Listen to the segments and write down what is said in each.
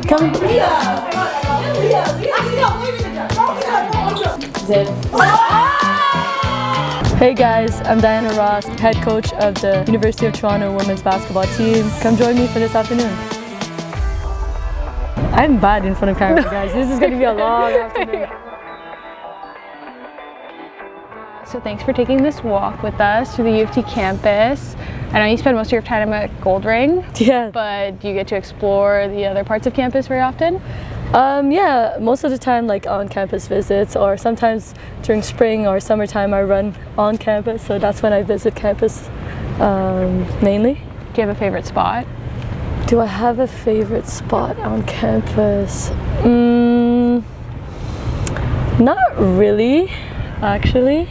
Come. Hey guys, I'm Dianna Ros, head coach of the University of Toronto women's basketball team. Come join me for this afternoon. I'm bad in front of camera, guys. This is going to be a long afternoon. So thanks for taking this walk with us to the U of T campus. I know you spend most of your time at Goldring. Yeah. But do you get to explore the other parts of campus very often? Yeah, most of the time like on campus visits, or sometimes during spring or summertime I run on campus, so that's when I visit campus mainly. Do you have a favorite spot? Do I have a favorite spot on campus? Not really, actually.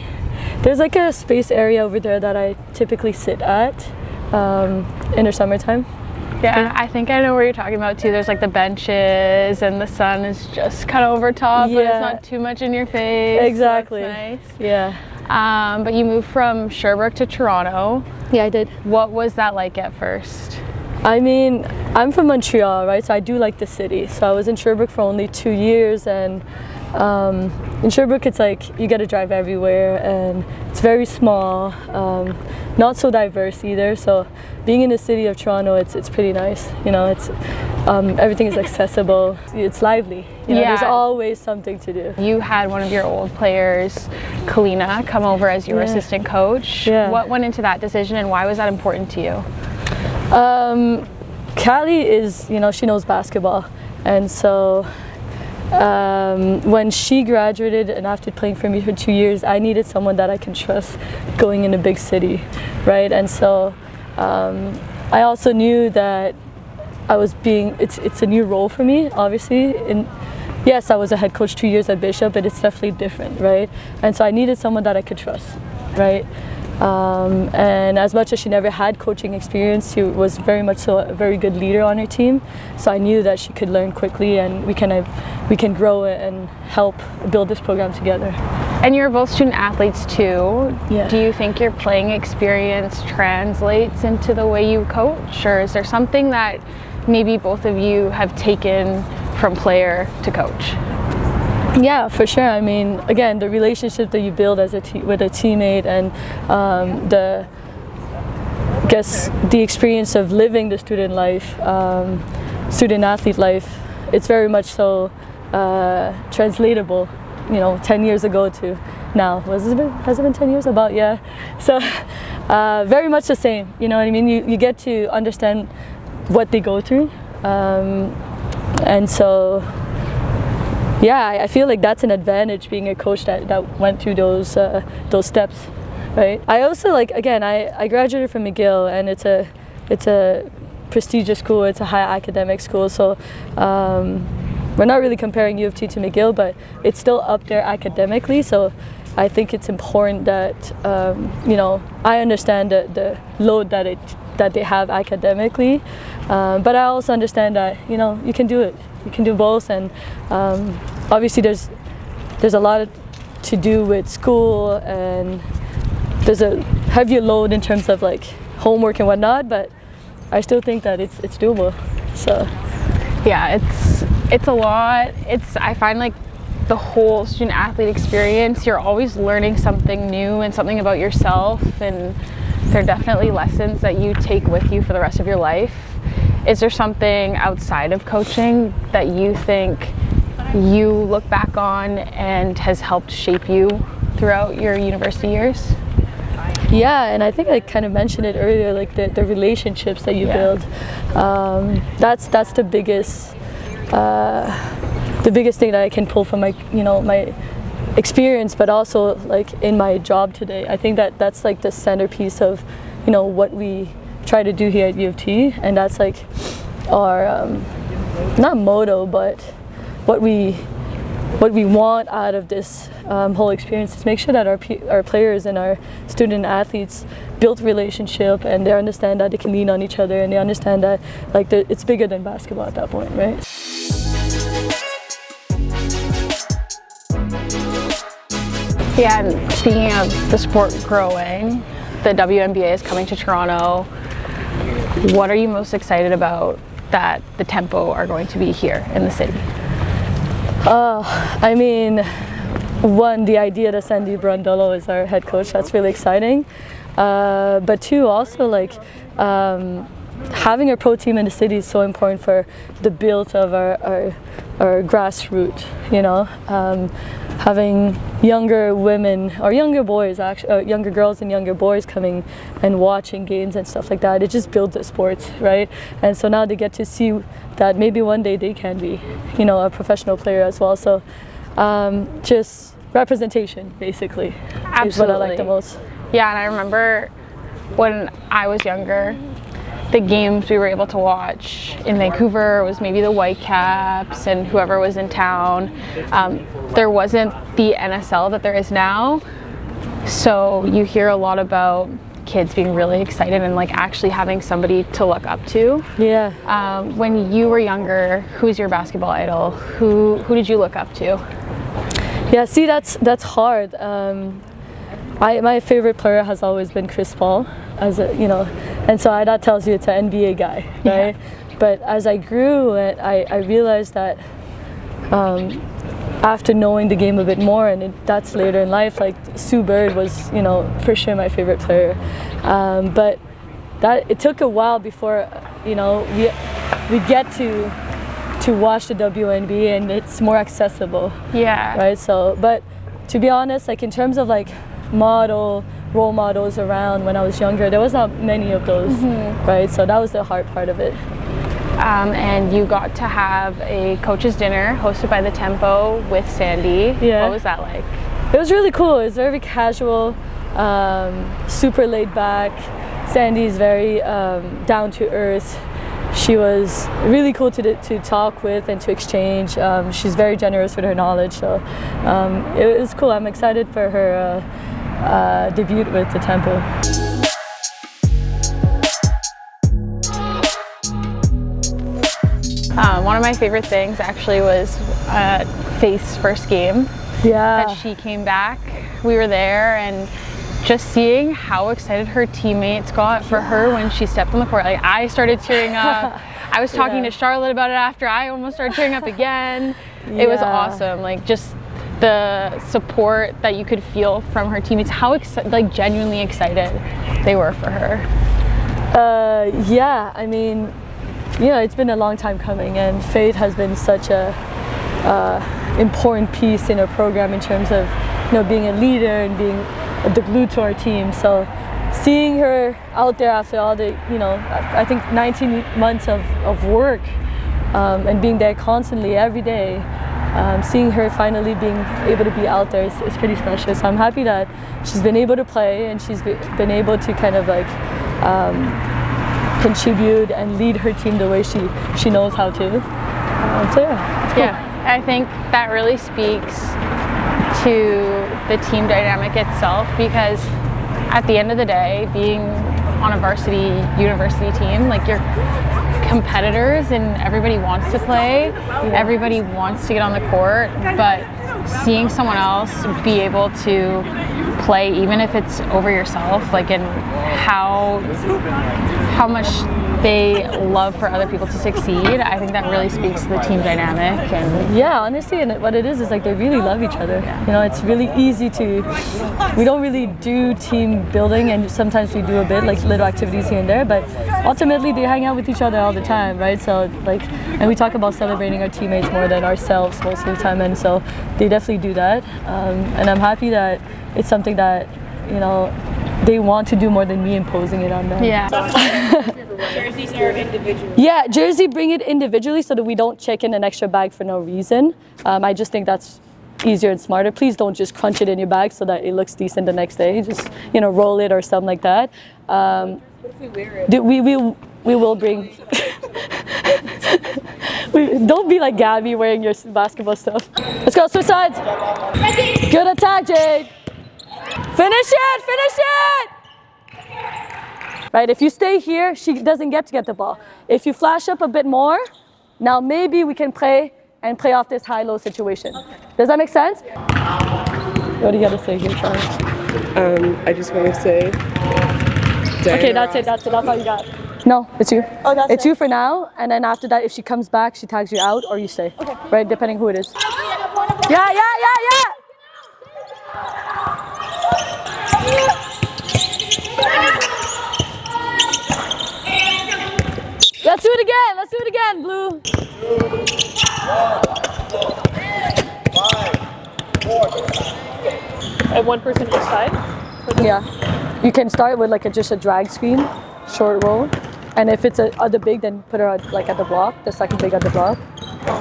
There's like a space area over there that I typically sit at in the summertime. Yeah, I think I know where you're talking about too. There's like the benches and the sun is just kind of over top, but it's not too much in your face. Exactly. So that's nice. Yeah. But you moved from Sherbrooke to Toronto. Yeah, I did. What was that like at first? I mean, I'm from Montreal, right? So I do like the city. So I was in Sherbrooke for only 2 years, and in Sherbrooke it's like you get to drive everywhere and it's very small, not so diverse either. So being in the city of Toronto, it's pretty nice. You know, it's everything is accessible. It's lively. You know, there's always something to do. You had one of your old players, Kalina, come over as your assistant coach. Yeah. What went into that decision and why was that important to you? Callie is, you know, she knows basketball, and so when she graduated and after playing for me for 2 years, I needed someone that I can trust going in a big city, right? And so I also knew that it's a new role for me, obviously. Yes, I was a head coach 2 years at Bishop, but it's definitely different, right? And so I needed someone that I could trust, right? And as much as she never had coaching experience, she was very much so a very good leader on her team. So I knew that she could learn quickly, and we can grow and help build this program together. And you're both student athletes too. Yeah. Do you think your playing experience translates into the way you coach, or is there something that maybe both of you have taken from player to coach? Yeah, for sure. I mean, again, the relationship that you build as with a teammate, and the experience of living the student life, student athlete life, it's very much so translatable. You know, 10 years ago to now. Has it been 10 years? About, yeah. So very much the same. You know what I mean? You get to understand what they go through, and so. Yeah, I feel like that's an advantage being a coach that went through those steps, right? I also I graduated from McGill, and it's a prestigious school. It's a high academic school, so we're not really comparing U of T to McGill, but it's still up there academically. So I think it's important that I understand the load that they have academically, but I also understand that you can do it. You can do both, and obviously there's a lot to do with school, and there's a heavier load in terms of like homework and whatnot, but I still think that it's doable. So yeah, it's a lot. I find like the whole student athlete experience, you're always learning something new and something about yourself, and there are definitely lessons that you take with you for the rest of your life. Is there something outside of coaching that you think you look back on and has helped shape you throughout your university years? Yeah, and I think I kind of mentioned it earlier, like the relationships that you build. That's the biggest thing that I can pull from my experience, but also like in my job today. I think that's like the centerpiece of what we try to do here at U of T, and that's like our not motto, but what we want out of this whole experience is make sure that our players and our student athletes build relationship, and they understand that they can lean on each other, and they understand that like it's bigger than basketball at that point, right? Yeah, and speaking of the sport growing, the WNBA is coming to Toronto. What are you most excited about that the Tempo are going to be here in the city? I mean, one, the idea that Sandy Brondolo is our head coach, that's really exciting. But two, also like having a pro team in the city is so important for the build of our grassroots, you know. Having younger women or younger boys, actually, younger girls and younger boys coming and watching games and stuff like that, it just builds the sports, right? And so now they get to see that maybe one day they can be, you know, a professional player as well. So just representation, basically, Absolutely. is what I like the most. Yeah, and I remember when I was younger, the games we were able to watch in Vancouver was maybe the Whitecaps and whoever was in town. There wasn't the NSL that there is now, so you hear a lot about kids being really excited and like actually having somebody to look up to. Yeah. When you were younger, who's your basketball idol? Who did you look up to? Yeah, see, that's hard. My favorite player has always been Chris Paul, as a, you know, and so that tells you it's an NBA guy, right? Yeah. But as I grew, I realized that after knowing the game a bit more, and that's later in life, like Sue Bird was, you know, for sure my favorite player. But it took a while before, you know, we get to watch the WNBA and it's more accessible. Yeah. Right. So, but to be honest, like in terms of like role models around when I was younger, there was not many of those, right? So that was the hard part of it. And you got to have a coach's dinner hosted by the Tempo with Sandy. Yeah. What was that like? It was really cool. It was very casual, super laid back. Sandy's very down to earth. She was really cool to talk with and to exchange. She's very generous with her knowledge, so it was cool. I'm excited for her debut with the Tempo. One of my favorite things actually was Faith's first game. Yeah. That she came back. We were there and just seeing how excited her teammates got for her when she stepped on the court. Like I started tearing up. I was talking to Charlotte about it after. I almost started tearing up again. It was awesome. Like just the support that you could feel from her teammates, how like genuinely excited they were for her. Yeah, I mean, you know, it's been a long time coming, and Faith has been such a important piece in our program in terms of, you know, being a leader and being the glue to our team. So seeing her out there after all the, you know, I think 19 months of work and being there constantly every day, seeing her finally being able to be out there is pretty special. So I'm happy that she's been able to play and she's been able to kind of like contribute and lead her team the way she knows how to. So yeah, it's cool. Yeah, I think that really speaks to the team dynamic itself, because at the end of the day, being on a varsity university team, like you're competitors and everybody wants to play, everybody wants to get on the court, but seeing someone else be able to play, even if it's over yourself, like, and how much they love for other people to succeed, I think that really speaks to the team dynamic. And yeah, honestly, and what it is like they really love each other. You know, it's really easy we don't really do team building, and sometimes we do a bit, like little activities here and there, but ultimately they hang out with each other all the time, right? So like, and we talk about celebrating our teammates more than ourselves most of the time, and so they definitely do that. And I'm happy that it's something that, you know, they want to do more than me imposing it on them. Yeah. Jerseys are individual. Yeah, jersey, bring it individually so that we don't check in an extra bag for no reason. I just think that's easier and smarter. Please don't just crunch it in your bag so that it looks decent the next day. Just, you know, roll it or something like that. What if we wear it? We will bring. Don't be like Gabby wearing your basketball stuff. Let's go, switch sides. Good attack, Jade. Finish it! Right, if you stay here, she doesn't get to get the ball. If you flash up a bit more, now maybe we can play off this high-low situation. Okay. Does that make sense? What do you got to say here, Charlie? I just want to say, okay, that's it. That's all you got. No, it's you. Oh, that's it's you for now, and then after that, if she comes back, she tags you out or you stay. Okay. Right, depending who it is. Yeah. Let's do it again, Blue. 5, 4. And one person each side? Yeah. You can start with like just a drag screen, short roll. And if it's a other big, then put her like at the block, the second big at the block,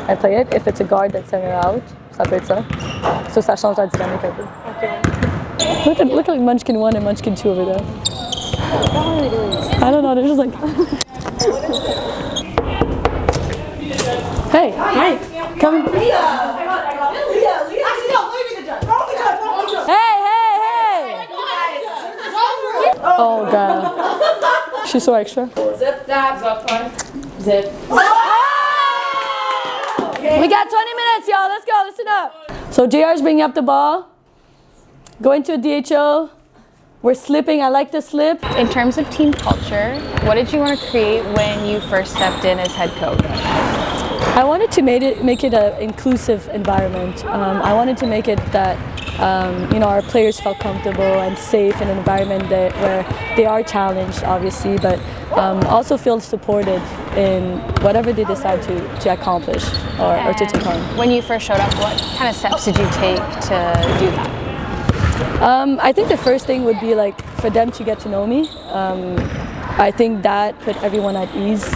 and play it. If it's a guard, then send her out. Ça peut être ça. So ça change la dynamique un peu. Okay. Look at Munchkin 1 and Munchkin 2 over there. I don't know, they're just like... Hey, come. Hey. Oh God. She's so extra. Zip that. Zip. We got 20 minutes, y'all. Let's go. Listen up. So JR's bringing up the ball. Going to a DHO. We're slipping. I like the slip. In terms of team culture, what did you want to create when you first stepped in as head coach? I wanted to make it an inclusive environment. I wanted to make it that our players felt comfortable and safe in an environment where they are challenged, obviously, but also feel supported in whatever they decide to accomplish or to take on. When you first showed up, what kind of steps did you take to do that? I think the first thing would be like for them to get to know me. I think that put everyone at ease.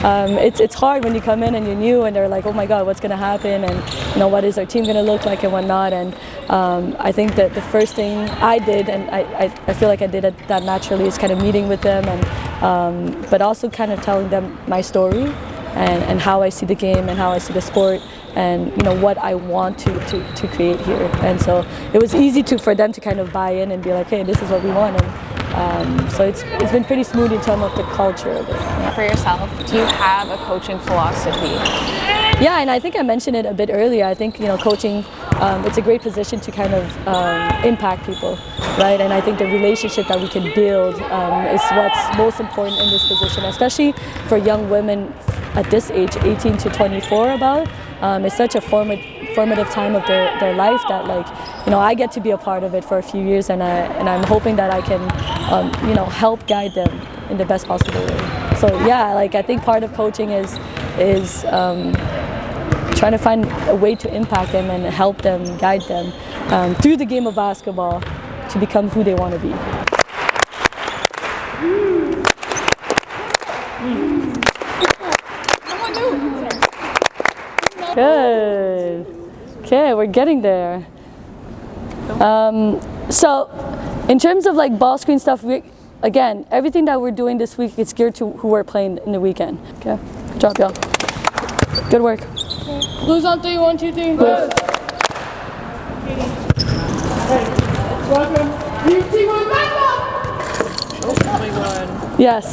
It's hard when you come in and you're new and they're like, oh my God, what's going to happen, and what is our team going to look like and whatnot. And I think that the first thing I did, and I feel like I did it that naturally, is kind of meeting with them, and but also kind of telling them my story and how I see the game and how I see the sport, and what I want to create here. And so it was easy for them to kind of buy in and be like, hey, this is what we want. And so it's been pretty smooth in terms of the culture of it. Yeah. For yourself, do you have a coaching philosophy? Yeah, and I think I mentioned it a bit earlier. I think coaching, it's a great position to kind of impact people, right? And I think the relationship that we can build is what's most important in this position, especially for young women at this age, 18 to 24 about. It's such a formative time of their life that I get to be a part of it for a few years, and I'm hoping that I can help guide them in the best possible way. So yeah, I think part of coaching is trying to find a way to impact them and help them, guide them through the game of basketball to become who they want to be. Good. Okay, we're getting there. So, in terms of ball screen stuff, again, everything that we're doing this week is geared to who we're playing in the weekend. Okay, good job, y'all. Good work. Blues on 3, 1, 2, 3. Blues. Welcome. You team with basketball. Oh my God. Yes.